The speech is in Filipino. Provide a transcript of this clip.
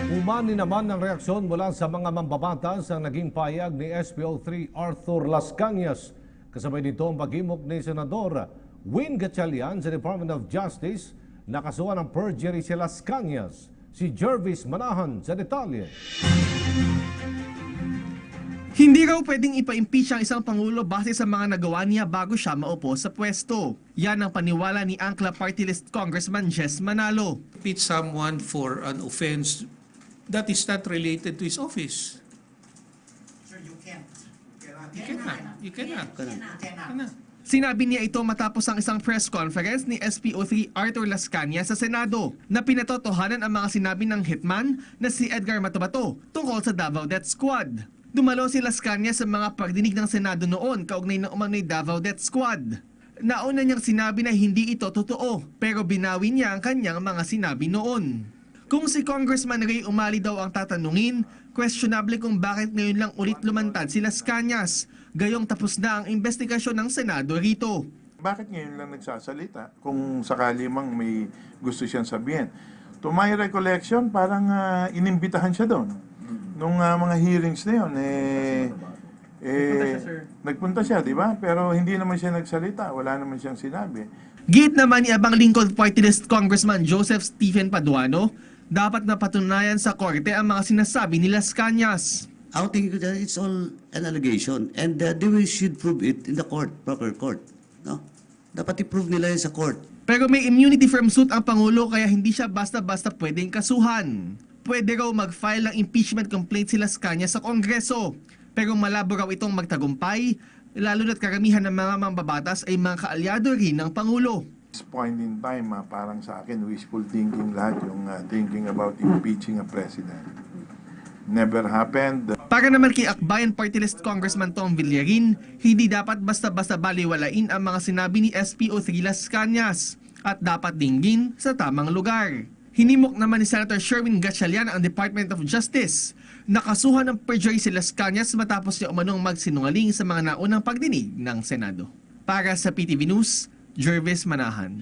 Umani naman ang reaksyon mula sa mga mambabatas ang naging payag ni SPO3 Arthur Las Cañas. Kasabay nito ang pag-imok ni Senador Win Gatchalian sa Department of Justice na kasuhan ng perjury si Las Cañas. Si Jervis Manahan sa detalye. Hindi raw pwedeng ipa-impeach ang isang pangulo base sa mga nagawa niya bago siya maupo sa pwesto. Yan ang paniwala ni Angkla Party List Congressman Jess Manalo. Impeach someone for an offense that is not related to his office. Sir, you can't. You cannot. Sinabi niya ito matapos ang isang press conference ni SPO3 Arthur Las Cañas sa Senado na pinatotohanan ang mga sinabi ng hitman na si Edgar Matabato tungkol sa Davao Death Squad. Dumalo si Las Cañas sa mga pagdinig ng Senado noon kaugnay ng umano'y Davao Death Squad. Nauna niyang sinabi na hindi ito totoo pero binawi niya ang kanyang mga sinabi noon. Kung si Congressman Ray Umali daw ang tatanungin, questionable kung bakit ngayon lang ulit lumantad si Las Cañas. Gayong tapos na ang investigasyon ng Senado rito. Bakit ngayon lang nagsasalita kung sakali mang may gusto siyang sabihin? To my recollection, parang inimbitahan siya doon. Nung mga hearings na yun, nagpunta siya, di ba? Pero hindi naman siya nagsalita, wala naman siyang sinabi. Git naman ni Abang Lingkod Party List Congressman Joseph Stephen Paduano, dapat napatunayan sa korte ang mga sinasabi ni Las Cañas. I think that it's all an allegation and they should prove it in the court, proper court. No? Dapat i-prove nila yun sa court. Pero may immunity from suit ang Pangulo kaya hindi siya basta-basta pwedeng kasuhan. Pwede raw mag-file ng impeachment complaint si Las Cañas sa Kongreso. Pero malabo raw itong magtagumpay, lalo na't karamihan ng mga mambabatas ay mga kaalyado rin ng Pangulo. This point in time, parang sa akin, wishful thinking lahat yung thinking about impeaching a president. Never happened. Para naman kay Akbayan Party List Congressman Tom Villarin, hindi dapat basta-basta baliwalain ang mga sinabi ni SPO3 Las Cañas at dapat dinggin sa tamang lugar. Hinimok naman ni Senator Sherwin Gatchalian ang Department of Justice. Nakasuhan ng perjury si Las Cañas matapos niya umanong magsinungaling sa mga naunang pagdinig ng Senado. Para sa PTV News, Jervis Manahan.